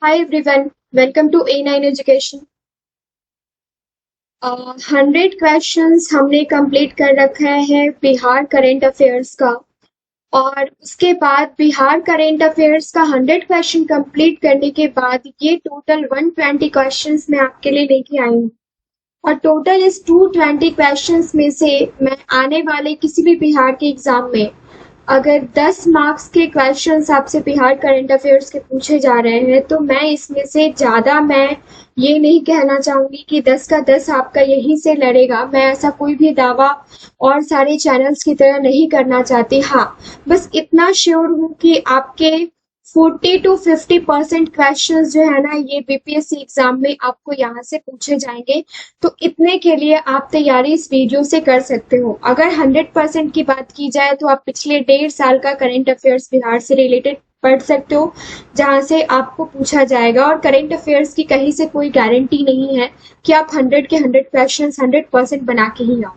Hi everyone, welcome to A9 Education. 100 questions हमने complete कर रखा है बिहार करंट अफेयर्स का। और उसके बाद बिहार करंट अफेयर्स का 100 क्वेश्चन कंप्लीट करने के बाद ये टोटल 120 क्वेश्चंस मैं आपके लिए लेके आई हूँ। और टोटल इस 220 क्वेश्चंस में से मैं आने वाले किसी भी बिहार के एग्जाम में अगर 10 मार्क्स के क्वेश्चंस आपसे बिहार करंट अफेयर्स के पूछे जा रहे हैं तो मैं इसमें से ज्यादा मैं ये नहीं कहना चाहूंगी कि 10 का 10 आपका यहीं से लड़ेगा। मैं ऐसा कोई भी दावा और सारे चैनल्स की तरह नहीं करना चाहती। हाँ, बस इतना श्योर हूँ कि आपके 40 to 50% क्वेश्चंस जो है ना ये बीपीएससी एग्जाम में आपको यहाँ से पूछे जाएंगे। तो इतने के लिए आप तैयारी इस वीडियो से कर सकते हो। अगर 100% की बात की जाए तो आप पिछले 1.5 साल का करंट अफेयर्स बिहार से रिलेटेड पढ़ सकते हो, जहां से आपको पूछा जाएगा। और करंट अफेयर्स की कहीं से कोई गारंटी नहीं है कि आप 100 के 100 क्वेश्चन 100% बना के ही आओ।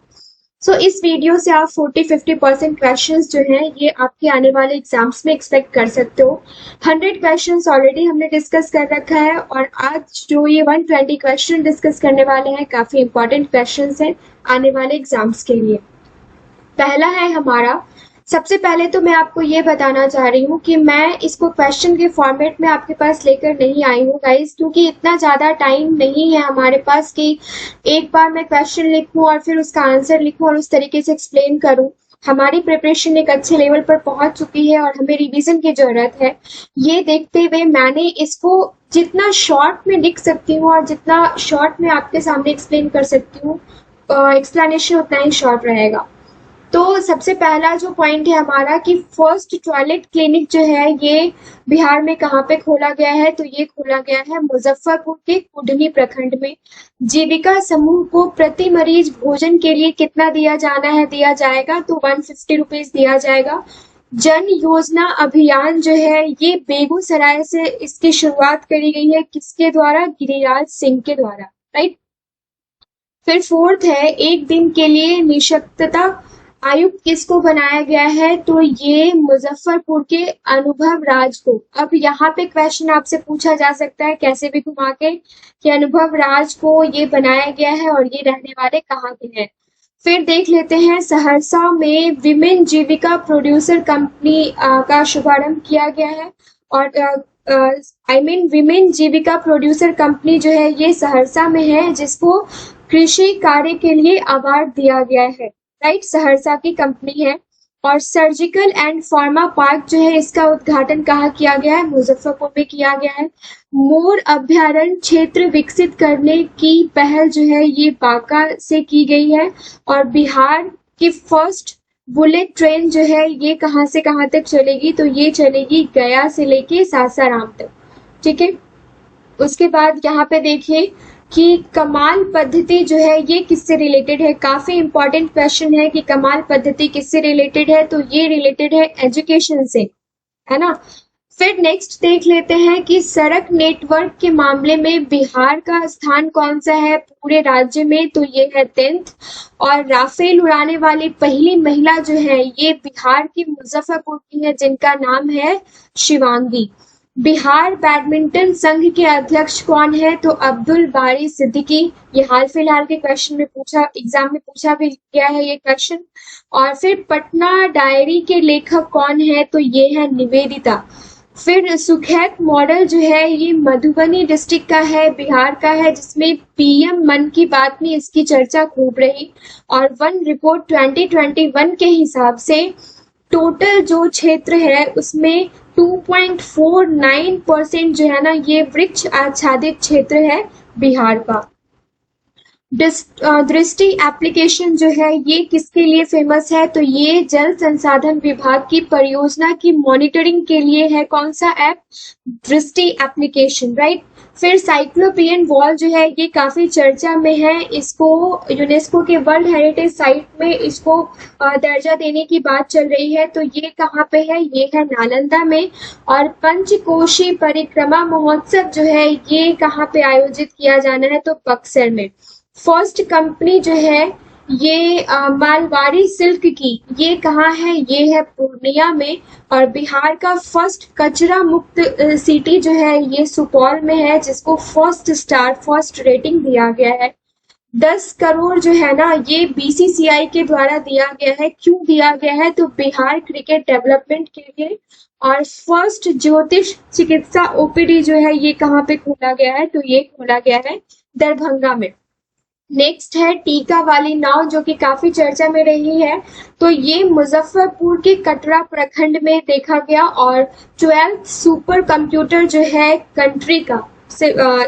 सो इस वीडियो से आप 40-50% क्वेश्चंस जो हैं ये आपके आने वाले एग्जाम्स में एक्सपेक्ट कर सकते हो। 100 क्वेश्चंस ऑलरेडी हमने डिस्कस कर रखा है और आज जो ये 120 क्वेश्चन डिस्कस करने वाले हैं काफी इंपॉर्टेंट क्वेश्चंस हैं आने वाले एग्जाम्स के लिए। पहला है हमारा, सबसे पहले तो मैं आपको ये बताना चाह रही हूँ कि मैं इसको क्वेश्चन के फॉर्मेट में आपके पास लेकर नहीं आई हूँ गाइस, क्योंकि इतना ज्यादा टाइम नहीं है हमारे पास कि एक बार मैं क्वेश्चन लिखूं और फिर उसका आंसर लिखूं और उस तरीके से एक्सप्लेन करूं। हमारी प्रिपरेशन एक अच्छे लेवल पर पहुंच चुकी है और हमें रिवीजन की जरूरत है। ये देखते हुए मैंने इसको जितना शॉर्ट में लिख सकती हूँ और जितना शॉर्ट में आपके सामने एक्सप्लेन कर सकती हूँ, एक्सप्लेनेशन उतना ही शॉर्ट रहेगा। तो सबसे पहला जो पॉइंट है हमारा कि फर्स्ट टॉयलेट क्लिनिक जो है ये बिहार में कहाँ पे खोला गया है, तो ये खोला गया है मुजफ्फरपुर के कुढ़नी प्रखंड में। जीविका समूह को प्रति मरीज भोजन के लिए कितना दिया जाना है, दिया जाएगा तो 150 रुपीज दिया जाएगा। जन योजना अभियान जो है ये बेगूसराय से इसकी शुरुआत करी गई है, किसके द्वारा, गिरिराज सिंह के द्वारा, राइट। फिर फोर्थ है, एक दिन के लिए निशक्तता आयुक्त किसको बनाया गया है, तो ये मुजफ्फरपुर के अनुभव राज को। अब यहाँ पे क्वेश्चन आपसे पूछा जा सकता है कैसे भी घुमा के कि अनुभव राज को ये बनाया गया है और ये रहने वाले कहाँ के हैं। फिर देख लेते हैं, सहरसा में विमेन जीविका प्रोड्यूसर कंपनी का शुभारंभ किया गया है। और विमेन जीविका प्रोड्यूसर कंपनी जो है ये सहरसा में है, जिसको कृषि कार्य के लिए अवार्ड दिया गया है, राइट। सहरसा की कंपनी है। और सर्जिकल एंड फार्मा पार्क जो है इसका उद्घाटन कहाँ किया गया है, मुजफ्फरपुर में किया गया है। मोर अभ्यारण्य क्षेत्र विकसित करने की पहल जो है ये बांका से की गई है। और बिहार की फर्स्ट बुलेट ट्रेन जो है ये कहाँ से कहाँ तक चलेगी, तो ये चलेगी गया से लेके सासाराम तक, ठीक है। उसके बाद यहाँ पे देखिए कि कमाल पद्धति जो है ये किससे रिलेटेड है। काफी इंपॉर्टेंट क्वेश्चन है कि कमाल पद्धति किससे रिलेटेड है, तो ये रिलेटेड है एजुकेशन से, है ना। फिर नेक्स्ट देख लेते हैं कि सड़क नेटवर्क के मामले में बिहार का स्थान कौन सा है पूरे राज्य में, तो ये है 10th। और राफेल उड़ाने वाली पहली महिला जो है ये बिहार की मुजफ्फरपुर की है, जिनका नाम है शिवांगी। बिहार बैडमिंटन संघ के अध्यक्ष कौन है, तो अब्दुल बारी सिद्दीकी। ये हाल फिलहाल के क्वेश्चन में एग्जाम में पूछा भी गया है ये क्वेश्चन। और फिर पटना डायरी के लेखक कौन है, तो ये है निवेदिता। फिर सुखैत मॉडल जो है ये मधुबनी डिस्ट्रिक्ट का है, बिहार का है, जिसमें पीएम मन की बात में इसकी चर्चा खूब रही। और वन रिपोर्ट 2021 के हिसाब से टोटल जो क्षेत्र है उसमें 2.49% जो है ना ये वृक्ष आच्छादित क्षेत्र है बिहार का। दृष्टि एप्लीकेशन जो है ये किसके लिए फेमस है, तो ये जल संसाधन विभाग की परियोजना की मॉनिटरिंग के लिए है। कौन सा ऐप, दृष्टि एप्लीकेशन, राइट। फिर साइक्लोपियन वॉल जो है ये काफी चर्चा में है, इसको यूनेस्को के वर्ल्ड हेरिटेज साइट में इसको दर्जा देने की बात चल रही है। तो ये कहाँ पे है, ये है नालंदा में। और पंचकोशी परिक्रमा महोत्सव जो है ये कहाँ पे आयोजित किया जाना है, तो बक्सर में। फर्स्ट कंपनी जो है ये मालवाड़ी सिल्क की, ये कहाँ है, ये है पूर्णिया में। और बिहार का फर्स्ट कचरा मुक्त सिटी जो है ये सुपौल में है, जिसको फर्स्ट स्टार फर्स्ट रेटिंग दिया गया है। 10 करोड़ जो है ना ये बीसीसीआई के द्वारा दिया गया है। क्यों दिया गया है, तो बिहार क्रिकेट डेवलपमेंट के लिए। और फर्स्ट ज्योतिष चिकित्सा ओपीडी जो है ये कहाँ पे खोला गया है, तो ये खोला गया है दरभंगा में। नेक्स्ट है टीका वाली नाव, जो कि काफी चर्चा में रही है। तो ये मुजफ्फरपुर के कटरा प्रखंड में देखा गया। और 12th सुपर कंप्यूटर जो है कंट्री का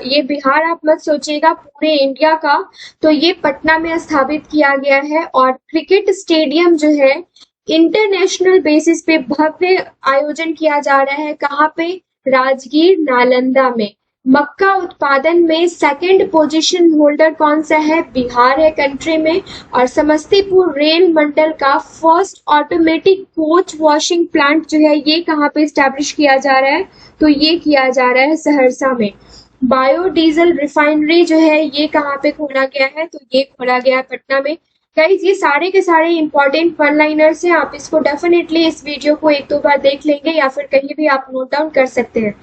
ये बिहार आप मत सोचिएगा, पूरे इंडिया का, तो ये पटना में स्थापित किया गया है। और क्रिकेट स्टेडियम जो है इंटरनेशनल बेसिस पे भव्य आयोजन किया जा रहा है। कहाँ पे, राजगीर नालंदा में। मक्का उत्पादन में सेकंड पोजीशन होल्डर कौन सा है, बिहार है कंट्री में। और समस्तीपुर रेल मंडल का first automatic coach washing plant जो है ये कहाँ पे स्टैब्लिश किया जा रहा है, तो ये किया जा रहा है सहरसा में। बायोडीजल रिफाइनरी जो है ये कहाँ पे खोला गया है, तो ये खोला गया है पटना में। गाइज ये सारे के सारे इंपॉर्टेंट वन लाइनर्स हैं, आप इसको डेफिनेटली इस वीडियो को 1-2 बार देख लेंगे या फिर कहीं भी आप नोट डाउन कर सकते हैं।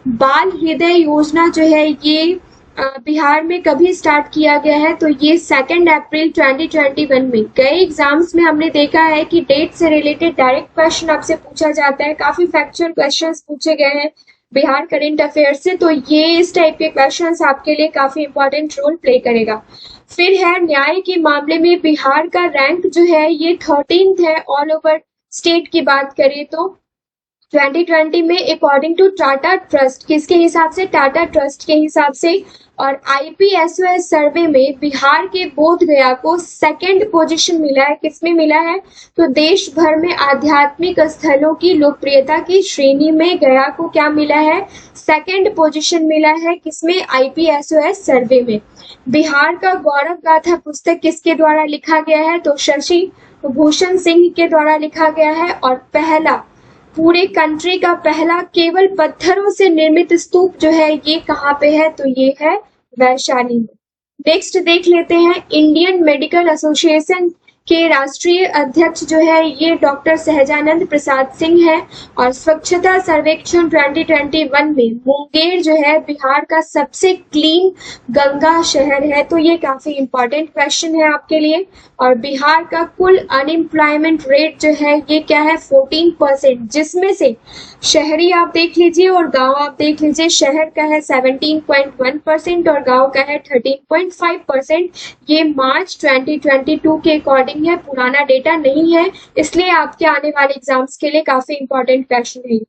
बाल हृदय योजना जो है ये बिहार में कभी स्टार्ट किया गया है, तो ये 2 अप्रैल 2021 में। कई एग्जाम्स में हमने देखा है कि डेट से रिलेटेड डायरेक्ट क्वेश्चन आपसे पूछा जाता है, काफी फैक्चुअल क्वेश्चंस पूछे गए हैं बिहार करंट अफेयर से, तो ये इस टाइप के क्वेश्चंस आपके लिए काफी इंपॉर्टेंट रोल प्ले करेगा। फिर है न्याय के मामले में बिहार का रैंक जो है ये 13th है ऑल ओवर स्टेट की बात करें तो 2020 में अकॉर्डिंग टू टाटा ट्रस्ट, किसके हिसाब से, टाटा ट्रस्ट के हिसाब से। और आईपीएसओएस सर्वे में बिहार के बोध गया को 2nd पोजीशन मिला है। किसमें मिला है, तो देश भर में आध्यात्मिक स्थलों की लोकप्रियता की श्रेणी में गया को क्या मिला है, 2nd पोजीशन मिला है। किसमें, आईपीएसओएस सर्वे में। बिहार का गौरव गाथा पुस्तक किसके द्वारा लिखा गया है, तो शशि भूषण सिंह के द्वारा लिखा गया है। और पहला पूरे कंट्री का पहला केवल पत्थरों से निर्मित स्तूप जो है ये कहाँ पे है, तो ये है वैशाली में। नेक्स्ट देख लेते हैं इंडियन मेडिकल एसोसिएशन के राष्ट्रीय अध्यक्ष जो है ये डॉक्टर सहजानंद प्रसाद सिंह है। और स्वच्छता सर्वेक्षण 2021 में मुंगेर जो है बिहार का सबसे क्लीन गंगा शहर है, तो ये काफी इंपॉर्टेंट क्वेश्चन है आपके लिए। और बिहार का कुल अनएम्प्लॉयमेंट रेट जो है ये क्या है, 14%, जिसमें से शहरी आप देख लीजिए और गांव आप देख लीजिए। शहर का है 17.1% और गांव का है 13.5%। ये मार्च 2022 के अकॉर्डिंग है, पुराना डेटा नहीं है, इसलिए आपके आने वाले एग्जाम्स के लिए काफी इंपॉर्टेंट क्वेश्चन है।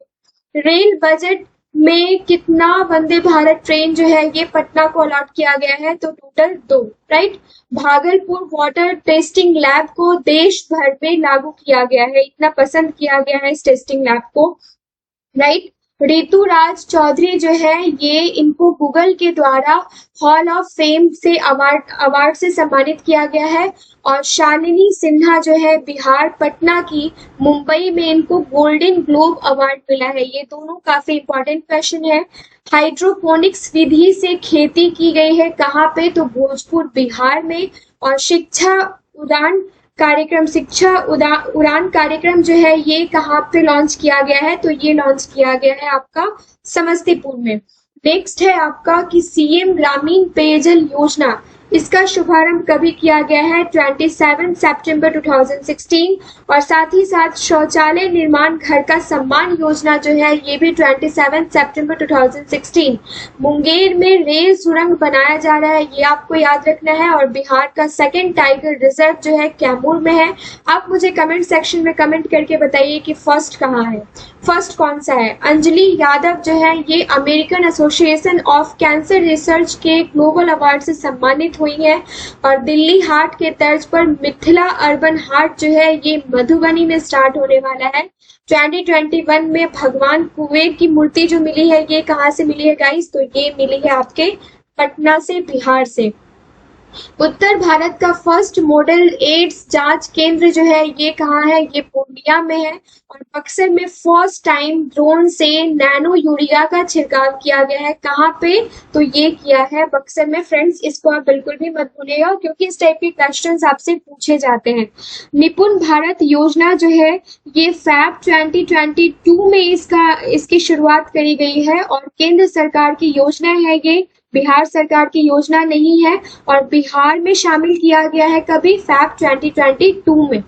रेल बजट में कितना वंदे भारत ट्रेन जो है ये पटना को अलॉट किया गया है, तो total 2, right. Bhagalpur water testing lab को देश भर में लागू किया गया है, इतना पसंद किया गया है इस टेस्टिंग लैब को, राइट। ऋतुराज चौधरी जो है ये इनको गूगल के द्वारा हॉल ऑफ फेम से अवार्ड से सम्मानित किया गया है। और शालिनी सिन्हा जो है बिहार पटना की, मुंबई में इनको गोल्डन ग्लोब अवार्ड मिला है। ये दोनों काफी इंपॉर्टेंट क्वेश्चन है। हाइड्रोपोनिक्स विधि से खेती की गई है कहाँ पे, तो भोजपुर बिहार में। और शिक्षा उड़ान कार्यक्रम जो है ये कहाँ पे लॉन्च किया गया है, तो ये लॉन्च किया गया है आपका समस्तीपुर में। नेक्स्ट है आपका कि सीएम ग्रामीण पेयजल योजना, इसका शुभारंभ कभी किया गया है, 27 सितंबर 2016। और साथ ही साथ शौचालय निर्माण घर का सम्मान योजना जो है ये भी 27 सितंबर 2016। मुंगेर में रेल सुरंग बनाया जा रहा है, ये आपको याद रखना है। और बिहार का 2nd टाइगर रिजर्व जो है कैमूर में है। आप मुझे कमेंट सेक्शन में कमेंट करके बताइए कि फर्स्ट कहाँ है, फर्स्ट कौन सा है। अंजलि यादव जो है ये American association of cancer research के ग्लोबल अवार्ड से सम्मानित हुई है। और दिल्ली हाट के तर्ज पर मिथिला अर्बन हाट जो है ये मधुबनी में स्टार्ट होने वाला है 2021 में। भगवान कुबेर की मूर्ति जो मिली है ये कहाँ से मिली है गाइस, तो ये मिली है आपके पटना से, बिहार से। उत्तर भारत का फर्स्ट मॉडल एड्स जांच केंद्र जो है ये कहाँ है, ये पूर्णिया में है। और बक्सर में फर्स्ट टाइम ड्रोन से नैनो यूरिया का छिड़काव किया गया है, कहाँ पे, तो ये किया है बक्सर में। फ्रेंड्स, इसको आप बिल्कुल भी मत भूलिएगा क्योंकि इस टाइप के क्वेश्चंस आपसे पूछे जाते हैं। निपुण भारत योजना जो है ये फैब 2022 में इसकी शुरुआत करी गई है और केंद्र सरकार की योजना है, ये बिहार सरकार की योजना नहीं है। और बिहार में शामिल किया गया है कभी, फैब 2022 में।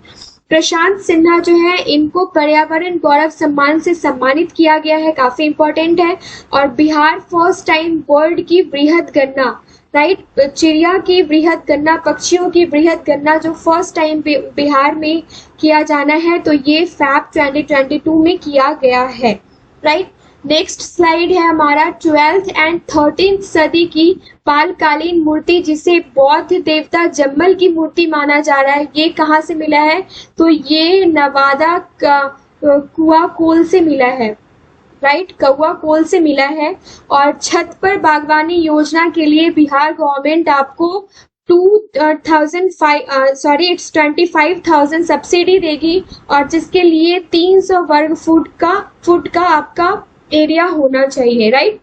प्रशांत सिन्हा जो है इनको पर्यावरण गौरव सम्मान से सम्मानित किया गया है, काफी इंपॉर्टेंट है। और बिहार फर्स्ट टाइम बर्ड की वृहद गणना, राइट, चिड़िया की वृहद गणना, पक्षियों की वृहद गणना जो फर्स्ट टाइम बिहार में किया जाना है, तो ये फैब 2022 में किया गया है, राइट। नेक्स्ट स्लाइड है हमारा 12th एंड 13th सदी की पालकालीन मूर्ति जिसे बौद्ध देवता जम्मल की मूर्ति माना जा रहा है, ये कहाँ से मिला है, तो ये नवादा कुआकोल से मिला है, राइट, कुआकोल से मिला है। और छत पर बागवानी योजना के लिए बिहार गवर्नमेंट आपको 25,000 सब्सिडी देगी और जिसके लिए 300 वर्ग फुट का आपका एरिया होना चाहिए, राइट।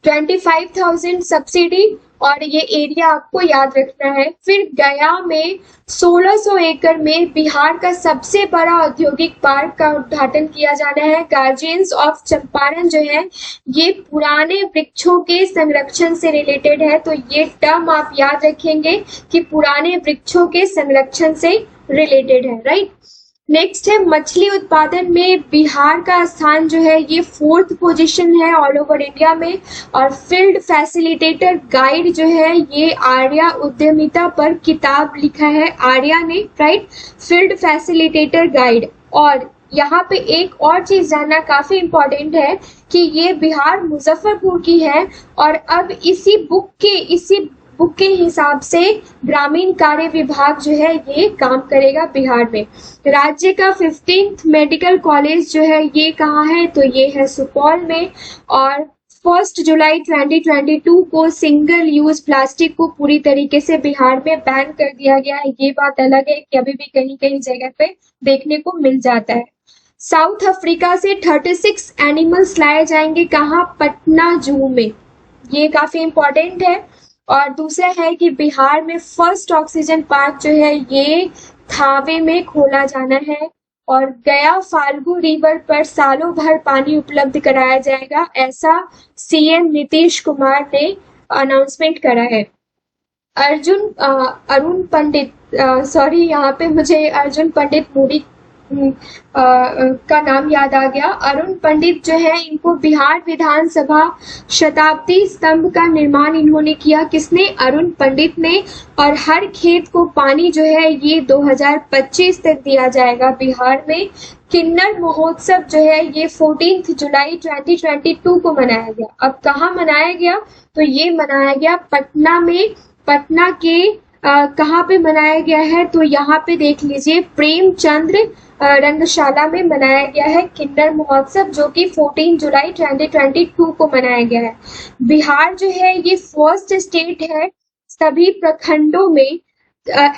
25,000 सब्सिडी और ये एरिया आपको याद रखना है। फिर गया में 1600 एकड़ में बिहार का सबसे बड़ा औद्योगिक पार्क का उद्घाटन किया जाना है। गार्जियंस ऑफ चंपारण जो है ये पुराने वृक्षों के संरक्षण से रिलेटेड है, तो ये टर्म आप याद रखेंगे कि पुराने वृक्षों के संरक्षण से रिलेटेड है, राइट। नेक्स्ट है मछली उत्पादन में बिहार का स्थान जो है ये 4th पोजीशन है ऑल ओवर इंडिया में। और फील्ड फैसिलिटेटर गाइड जो है ये आर्या उद्यमिता पर किताब लिखा है आर्या ने, राइट, फील्ड फैसिलिटेटर गाइड। और यहाँ पे एक और चीज जानना काफी इम्पोर्टेंट है कि ये बिहार मुजफ्फरपुर की है और अब इसी बुक के हिसाब से ग्रामीण कार्य विभाग जो है ये काम करेगा बिहार में। राज्य का 15th मेडिकल कॉलेज जो है ये कहाँ है, तो ये है सुपौल में। और 1 जुलाई 2022 को सिंगल यूज प्लास्टिक को पूरी तरीके से बिहार में बैन कर दिया गया है। ये बात अलग है कि अभी भी कहीं कहीं जगह पे देखने को मिल जाता है। साउथ अफ्रीका से 36 एनिमल्स लाए जाएंगे, कहाँ, पटना जू में, ये काफी इंपॉर्टेंट है। और दूसरा है कि बिहार में फर्स्ट ऑक्सीजन पार्क जो है ये थावे में खोला जाना है। और गया फाल्गु रिवर पर सालों भर पानी उपलब्ध कराया जाएगा, ऐसा सीएम नीतीश कुमार ने अनाउंसमेंट करा है। अरुण पंडित, सॉरी यहाँ पे मुझे अर्जुन पंडित मूवी का नाम याद आ गया। अरुण पंडित जो है इनको बिहार विधानसभा शताब्दी स्तंभ का निर्माण इन्होंने किया, किसने, अरुण पंडित ने। और हर खेत को पानी जो है ये 2025 तक दिया जाएगा बिहार में। किन्नर महोत्सव जो है ये 14 जुलाई 2022 को मनाया गया। अब कहाँ मनाया गया, तो ये मनाया गया पटना में। पटना के कहाँ पे मनाया गया है, तो यहाँ पे देख लीजिए प्रेमचंद्र रंगशाला में मनाया गया है किन्नर महोत्सव, जो कि 14 जुलाई 2022 को मनाया गया है। बिहार जो है ये फर्स्ट स्टेट है सभी प्रखंडों में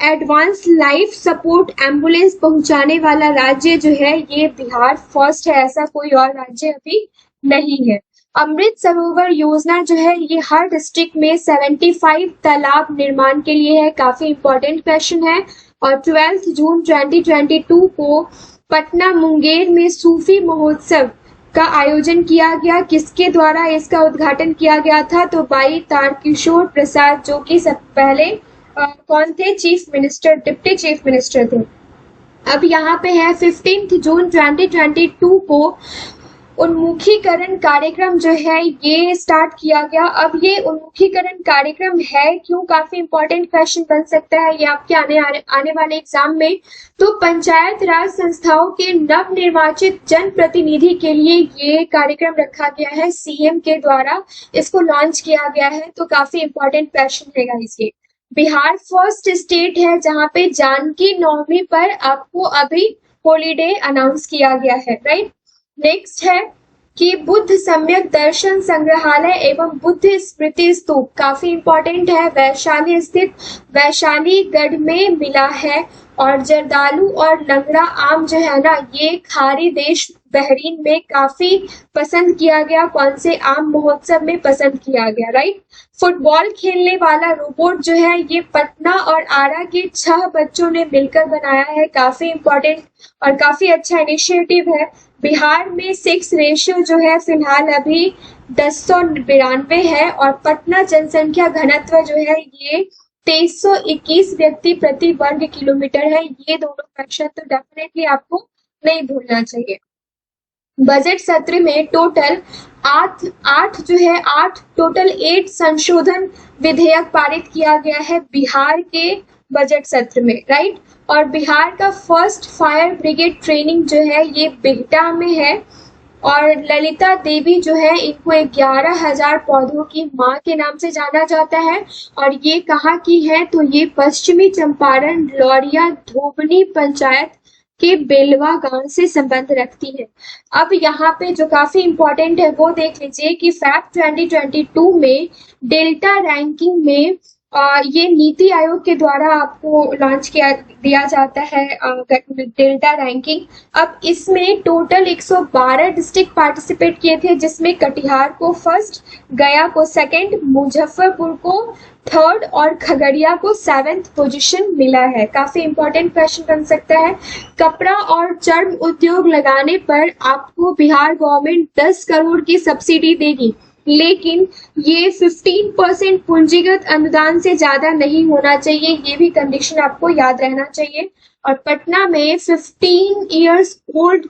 एडवांस लाइफ सपोर्ट एम्बुलेंस पहुंचाने वाला राज्य जो है ये बिहार फर्स्ट है, ऐसा कोई और राज्य अभी नहीं है। अमृत सरोवर योजना जो है ये हर डिस्ट्रिक्ट में 75 तालाब निर्माण के लिए है, काफी इंपॉर्टेंट क्वेश्चन है। और 12 जून 2022 को पटना मुंगेर में सूफी महोत्सव का आयोजन किया गया, किसके द्वारा इसका उद्घाटन किया गया था, तो भाई तारकिशोर प्रसाद, जो कि सब पहले कौन थे, chief minister, deputy chief minister थे। अब यहाँ पे है 15 जून 2022 को उन्मुखीकरण कार्यक्रम जो है ये स्टार्ट किया गया। अब ये उन्मुखीकरण कार्यक्रम है क्यों, काफी इंपॉर्टेंट क्वेश्चन बन सकता है ये आपके आने वाले एग्जाम में। तो पंचायत राज संस्थाओं के नव निर्वाचित जनप्रतिनिधि के लिए ये कार्यक्रम रखा गया है, सीएम के द्वारा इसको लॉन्च किया गया है, तो काफी इंपॉर्टेंट क्वेश्चन है गाइस ये। बिहार फर्स्ट स्टेट है जहाँ पे जानकी नवमी पर आपको अभी हॉलीडे अनाउंस किया गया है, राइट। नेक्स्ट है कि बुद्ध सम्यक दर्शन संग्रहालय एवं बुद्ध स्मृति स्तूप काफी इंपॉर्टेंट है, वैशाली स्थित वैशाली गढ़ में मिला है। और जर्दालू और लंगड़ा आम जो है ना, ये खाड़ी देश बहरीन में काफी पसंद किया गया। कौन से आम महोत्सव में पसंद किया गया, राइट। फुटबॉल खेलने वाला रोबोट जो है ये पटना और आरा के 6 बच्चों ने मिलकर बनाया है, काफी इंपॉर्टेंट और काफी अच्छा इनिशिएटिव है। बिहार में सेक्स रेशियो जो है फिलहाल अभी 1092 है और पटना जनसंख्या घनत्व जो है ये 2321 व्यक्ति प्रति वर्ग किलोमीटर है। ये दोनों क्वेश्चन तो डेफिनेटली आपको नहीं भूलना चाहिए। बजट सत्र में टोटल 8 संशोधन विधेयक पारित किया गया है बिहार के बजट सत्र में, राइट। और बिहार का फर्स्ट फायर ब्रिगेड ट्रेनिंग जो है ये बिहटा में है। और ललिता देवी जो है इनको 11,000 पौधों की माँ के नाम से जाना जाता है। और ये कहाँ की है, तो ये पश्चिमी चंपारण लौरिया धोबनी पंचायत के बेलवा गांव से संबंध रखती है। अब यहाँ पे जो काफी इंपॉर्टेंट है वो देख लीजिए कि फैक्ट 2022 में डेल्टा रैंकिंग में ये नीति आयोग के द्वारा आपको लॉन्च दिया जाता है डेल्टा रैंकिंग। अब इसमें टोटल 112 डिस्ट्रिक्ट पार्टिसिपेट किए थे, जिसमें कटिहार को फर्स्ट, गया को सेकंड, मुजफ्फरपुर को थर्ड और खगड़िया को 7th पोजीशन मिला है। काफी इंपॉर्टेंट क्वेश्चन बन सकता है। कपड़ा और चर्म उद्योग लगाने पर आपको बिहार गवर्नमेंट 10 करोड़ की सब्सिडी देगी, लेकिन ये 15% पूंजीगत अनुदान से ज्यादा नहीं होना चाहिए, ये भी कंडीशन आपको याद रहना चाहिए। और पटना में 15 इयर्स ओल्ड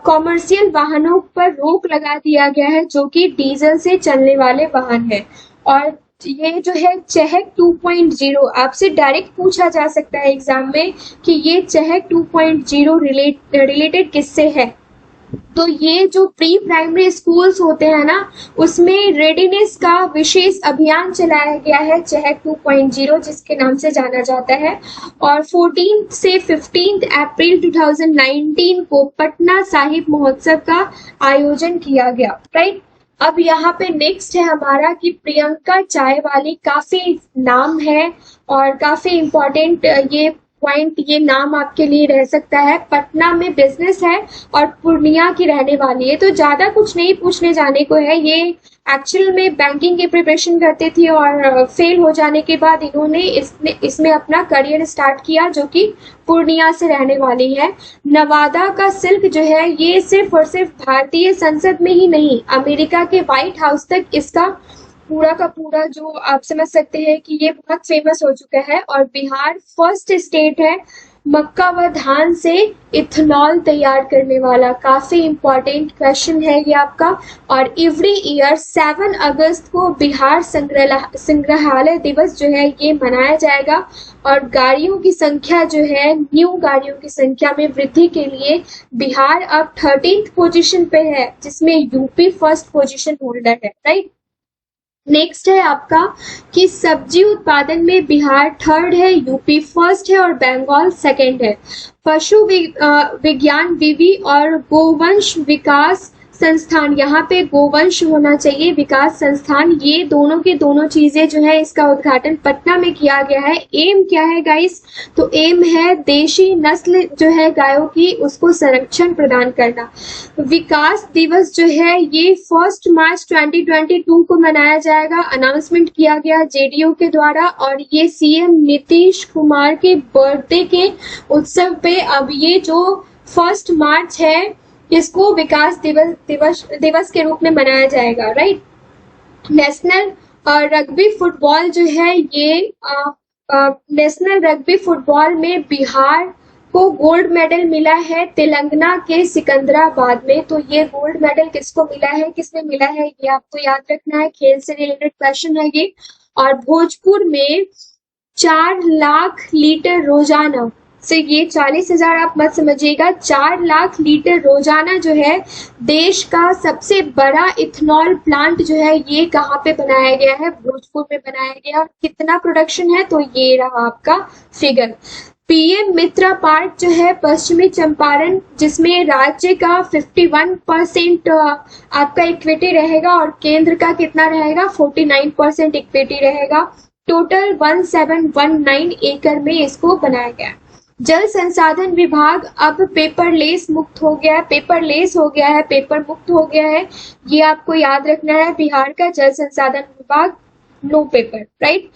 कॉमर्शियल वाहनों पर रोक लगा दिया गया है, जो कि डीजल से चलने वाले वाहन है। और ये जो है चहक 2.0 आपसे डायरेक्ट पूछा जा सकता है एग्जाम में कि ये चहक 2.0 रिलेटेड किससे है। तो ये जो प्री प्राइमरी स्कूल्स होते हैं ना, उसमें रेडीनेस का विशेष अभियान चलाया गया है चहक 2.0, जिसके नाम से जाना जाता है। और 14 से 15 अप्रैल 2019 को पटना साहिब महोत्सव का आयोजन किया गया, राइट। अब यहाँ पे नेक्स्ट है हमारा कि प्रियंका चाय वाली, काफी नाम है और काफी इम्पोर्टेंट ये पॉइंट, ये नाम आपके लिए रह सकता है। पटना में बिजनेस है और पूर्णिया की रहने वाली है, तो ज्यादा कुछ नहीं पूछने जाने को है। ये एक्चुअल में बैंकिंग की प्रिपरेशन करती थी और फेल हो जाने के बाद इन्होंने इसमें अपना करियर स्टार्ट किया, जो कि पूर्णिया से रहने वाली है। नवादा का सिल्क जो है ये सिर्फ और सिर्फ भारतीय संसद में ही नहीं, अमेरिका के व्हाइट हाउस तक इसका पूरा का पूरा जो आप समझ सकते हैं कि ये बहुत फेमस हो चुका है। और बिहार फर्स्ट स्टेट है मक्का व धान से इथेनॉल तैयार करने वाला। काफी इंपॉर्टेंट क्वेश्चन है ये आपका। और एवरी ईयर 7 अगस्त को बिहार संग्रहालय दिवस जो है ये मनाया जाएगा। और गाड़ियों की संख्या जो है, न्यू गाड़ियों की संख्या में वृद्धि के लिए बिहार अब 13th पोजीशन पे है, जिसमें यूपी फर्स्ट पोजीशन होल्डर है, राइट। नेक्स्ट है आपका कि सब्जी उत्पादन में बिहार थर्ड है, यूपी फर्स्ट है और बंगाल सेकंड है। पशु विज्ञान विवि और गोवंश विकास संस्थान, यहाँ पे गोवंश होना चाहिए, विकास संस्थान, ये दोनों के दोनों चीजें जो है इसका उद्घाटन पटना में किया गया है। एम क्या है गाइस, तो एम है देशी नस्ल जो है गायों की उसको संरक्षण प्रदान करना। विकास दिवस जो है ये 1 मार्च 2022 को मनाया जाएगा, अनाउंसमेंट किया गया जेडीयू के द्वारा। और ये सीएम नीतीश कुमार के बर्थडे के उत्सव पे अब ये जो 1 मार्च है इसको विकास दिवस के रूप में मनाया जाएगा, राइट। नेशनल रग्बी फुटबॉल जो है ये नेशनल रग्बी फुटबॉल में बिहार को गोल्ड मेडल मिला है तेलंगाना के सिकंदराबाद में। तो ये गोल्ड मेडल किसको मिला है, किसने मिला है, ये आपको याद रखना है, खेल से रिलेटेड क्वेश्चन है ये। और भोजपुर में 4 लाख लीटर रोजाना से, ये 40,000 आप मत समझिएगा, 4 लाख लीटर रोजाना जो है देश का सबसे बड़ा इथेनॉल प्लांट जो है ये कहाँ पे बनाया गया है, भोजपुर में बनाया गया। और कितना प्रोडक्शन है, तो ये रहा आपका फिगर। पीएम मित्रा पार्क जो है पश्चिमी चंपारण, जिसमें राज्य का 51% आपका इक्विटी रहेगा और केंद्र का कितना रहेगा, 49% इक्विटी रहेगा। टोटल 1719 एकड़ में इसको बनाया गया। जल संसाधन विभाग अब पेपरलेस मुक्त हो गया है, पेपरलेस हो गया है, पेपर मुक्त हो गया है, ये आपको याद रखना है। बिहार का जल संसाधन विभाग नो पेपर, राइट।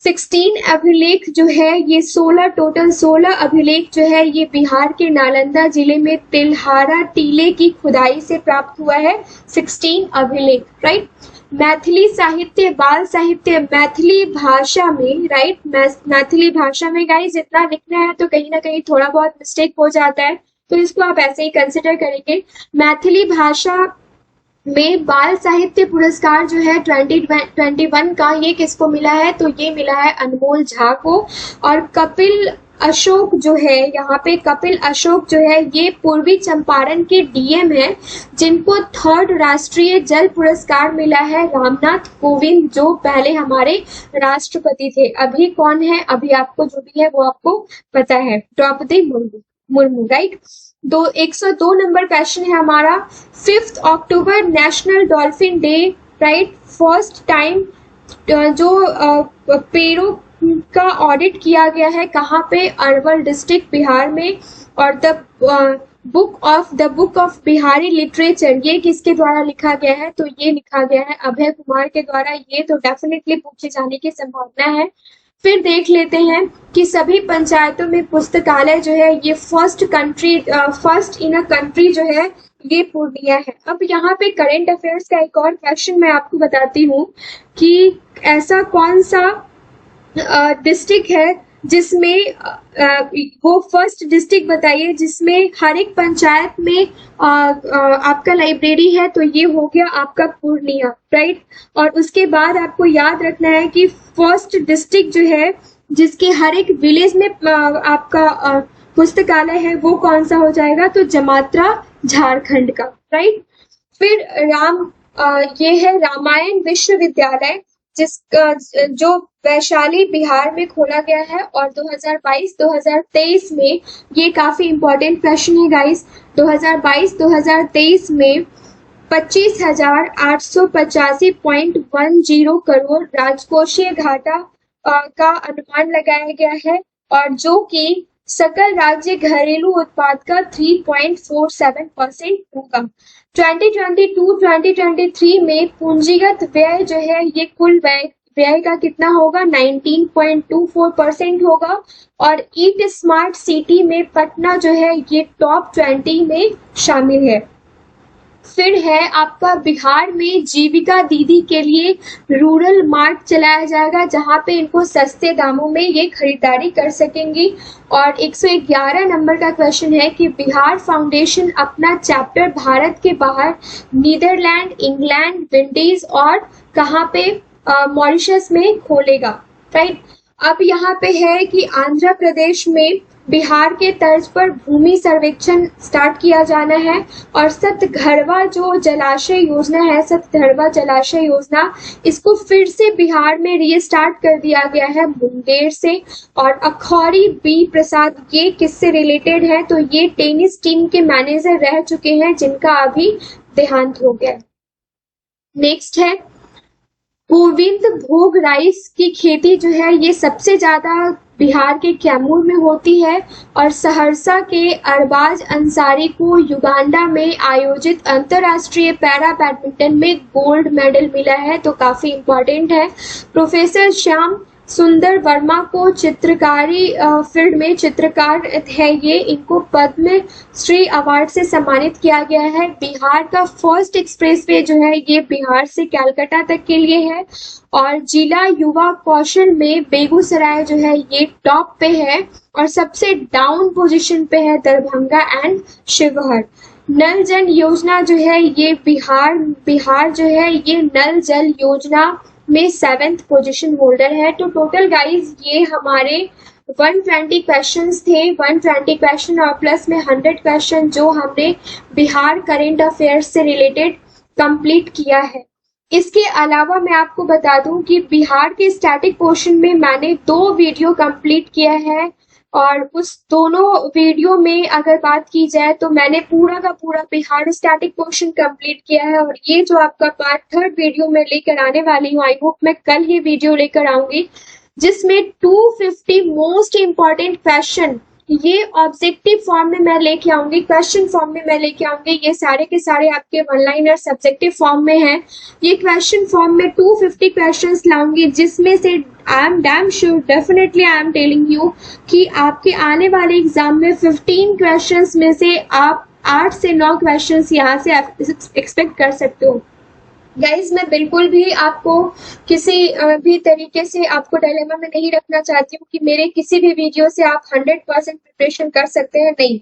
16 अभिलेख जो है ये 16 अभिलेख जो है ये बिहार के नालंदा जिले में तिलहारा टीले की खुदाई से प्राप्त हुआ है। 16 अभिलेख, राइट। मैथिली साहित्य, बाल साहित्य मैथिली भाषा में, राइट, मैथिली भाषा में गाइस इतना लिखना है तो कहीं ना कहीं थोड़ा बहुत मिस्टेक हो जाता है, तो इसको आप ऐसे ही कंसिडर करेंगे। मैथिली भाषा में बाल साहित्य पुरस्कार जो है 2021 का, ये किसको मिला है, तो ये मिला है अनमोल झा को। और कपिल अशोक जो है, यहाँ पे कपिल अशोक जो है ये पूर्वी चंपारण के डीएम है, जिनको 3rd राष्ट्रीय जल पुरस्कार मिला है रामनाथ कोविंद, जो पहले हमारे राष्ट्रपति थे। अभी कौन है, अभी आपको जो भी है वो आपको पता है, Draupadi Murmu, right. 102 number question है हमारा। 5 October national dolphin day, right. First time जो पेड़ों का ऑडिट किया गया है कहाँ पे, अरवल डिस्ट्रिक्ट बिहार में। और the book of Bihari literature, ये किसके द्वारा लिखा गया है, तो ये लिखा गया है अभय कुमार के द्वारा। ये तो डेफिनेटली पूछे जाने की संभावना है। फिर देख लेते हैं कि सभी पंचायतों में पुस्तकालय जो है ये फर्स्ट इन अ कंट्री जो है ये पूर्णिया है। अब यहाँ पे करंट अफेयर्स का एक और क्वेश्चन मैं आपको बताती हूँ कि ऐसा कौन सा डिस्ट्रिक्ट है जिसमें वो फर्स्ट डिस्ट्रिक्ट बताइए जिसमें हर एक पंचायत में आपका लाइब्रेरी है, तो ये हो गया आपका पूर्णिया, राइट। और उसके बाद आपको याद रखना है कि फर्स्ट डिस्ट्रिक्ट जो है जिसके हर एक विलेज में आपका पुस्तकालय है वो कौन सा हो जाएगा, तो जमात्रा झारखंड का, राइट। फिर ये है रामायण विश्वविद्यालय जो वैशाली बिहार में खोला गया है। और 2022-2023 में, ये काफी इंपॉर्टेंट क्वेश्चन है गाइस, 2022-2023 में 25,885.10 करोड़ राजकोषीय घाटा का अनुमान लगाया गया है, और जो कि सकल राज्य घरेलू उत्पाद का 3.47% होगा। 2022-2023 में पूंजीगत व्यय जो है ये कुल व्यय का कितना होगा, 19.24% होगा। और ईट स्मार्ट सिटी में पटना जो है ये टॉप 20 में शामिल है। फिर है आपका बिहार में जीविका दीदी के लिए रूरल मार्ट चलाया जाएगा, जहां पे इनको सस्ते दामों में ये खरीदारी कर सकेंगी। और 111 नंबर का क्वेश्चन है कि बिहार फाउंडेशन अपना चैप्टर भारत के बाहर नीदरलैंड, इंग्लैंड, विंडीज और कहाँ पे, मॉरिशस में खोलेगा, राइट। अब यहाँ पे है कि आंध्र प्रदेश में बिहार के तर्ज पर भूमि सर्वेक्षण स्टार्ट किया जाना है। और सतघरवा जो जलाशय योजना है, सतघरवा जलाशय योजना, इसको फिर से बिहार में रीस्टार्ट कर दिया गया है मुंगेर से। और अखौरी बी प्रसाद, ये किससे रिलेटेड है, तो ये टेनिस टीम के मैनेजर रह चुके हैं जिनका अभी देहांत हो गया। नेक्स्ट है गोविंद भोग राइस की खेती जो है ये सबसे ज्यादा बिहार के कैमूर में होती है। और सहरसा के अरबाज अंसारी को युगांडा में आयोजित अंतरराष्ट्रीय पैरा बैडमिंटन में गोल्ड मेडल मिला है, तो काफी इम्पोर्टेंट है। प्रोफेसर श्याम सुंदर वर्मा को चित्रकारी फील्ड में चित्रकार है ये, इनको पद्म श्री अवार्ड से सम्मानित किया गया है। बिहार का फर्स्ट एक्सप्रेसवे जो है ये बिहार से कलकत्ता तक के लिए है। और जिला युवा कौशल में बेगूसराय जो है ये टॉप पे है, और सबसे डाउन पोजीशन पे है दरभंगा एंड शिवहर। नल जल योजना जो है ये बिहार जो है ये नल जल योजना में 7th पोजीशन होल्डर है। तो टोटल गाइज ये हमारे 120 क्वेश्चंस थे, 120 क्वेश्चन और प्लस में 100 क्वेश्चन जो हमने बिहार करंट अफेयर्स से रिलेटेड कंप्लीट किया है। इसके अलावा मैं आपको बता दूं कि बिहार के स्टैटिक पोर्शन में मैंने 2 वीडियो कंप्लीट किया है, और उस दोनों वीडियो में अगर बात की जाए तो मैंने पूरा का पूरा बिहार स्टैटिक पोर्शन कंप्लीट किया है। और ये जो आपका पार्ट 3 वीडियो में लेकर आने वाली हूँ, आई होप मैं कल ही वीडियो लेकर आऊंगी, जिसमें 250 मोस्ट इम्पॉर्टेंट क्वेश्चन ये ऑब्जेक्टिव फॉर्म में मैं लेके आऊंगी, क्वेश्चन फॉर्म में मैं लेके आऊंगी। ये सारे के सारे आपके वन लाइनर सब्जेक्टिव फॉर्म में हैं। ये क्वेश्चन फॉर्म में 250 क्वेश्चंस लाऊंगी, जिसमें से I am damn sure, definitely I am telling you कि आपके आने वाले एग्जाम में 15 क्वेश्चंस में से आप 8 से 9 क्वेश्चंस यहाँ से एक्सपेक्ट कर सकते हो। गाइज, मैं बिल्कुल भी आपको किसी भी तरीके से आपको डायलेमा में नहीं रखना चाहती हूँ कि मेरे किसी भी वीडियो से आप 100% प्रिपरेशन कर सकते हैं, नहीं।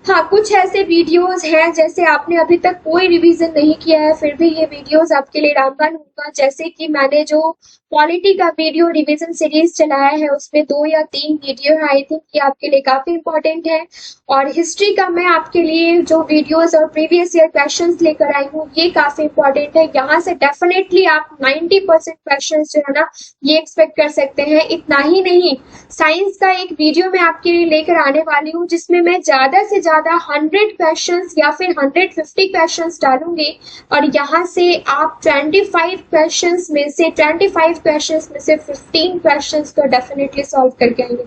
हाँ, कुछ ऐसे वीडियोस हैं जैसे आपने अभी तक कोई रिवीजन नहीं किया है, फिर भी ये वीडियोस आपके लिए रामबाण होगा। जैसे कि मैंने जो पॉलिटी का वीडियो रिवीजन सीरीज चलाया है, उसमें 2 या 3 वीडियो है, आई थिंक ये आपके लिए काफी इंपॉर्टेंट है। और हिस्ट्री का मैं आपके लिए जो वीडियोस और प्रीवियस ईयर क्वेश्चंस लेकर आई हूँ, ये काफी इंपॉर्टेंट है। यहाँ से डेफिनेटली आप 90% क्वेश्चंस जो है ना, ये एक्सपेक्ट कर सकते हैं। इतना ही नहीं, साइंस का एक वीडियो मैं आपके लिए लेकर आने वाली हूँ, जिसमें मैं ज्यादा से ज्यादा 100 क्वेश्चंस या फिर 150 क्वेश्चंस डालूंगी। और यहाँ से आप 25 क्वेश्चंस में से 15 क्वेश्चंस को डेफिनेटली सॉल्व करके आएंगे।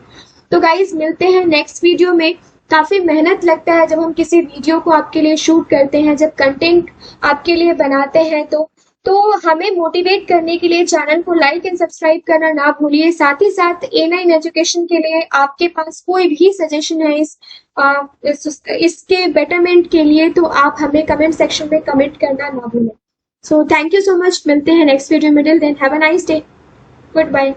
तो गाइज, मिलते हैं नेक्स्ट वीडियो में। काफी मेहनत लगता है जब हम किसी वीडियो को आपके लिए शूट करते हैं, जब कंटेंट आपके लिए बनाते हैं, तो हमें मोटिवेट करने के लिए चैनल को लाइक एंड सब्सक्राइब करना ना भूलिए। साथ ही साथ A9 एजुकेशन के लिए आपके पास कोई भी सजेशन है इसके बेटरमेंट के लिए, तो आप हमें कमेंट सेक्शन में कमेंट करना ना भूलें। So thank you so much. मिलते हैं नेक्स्ट वीडियो में। Till then have a nice day. Good bye.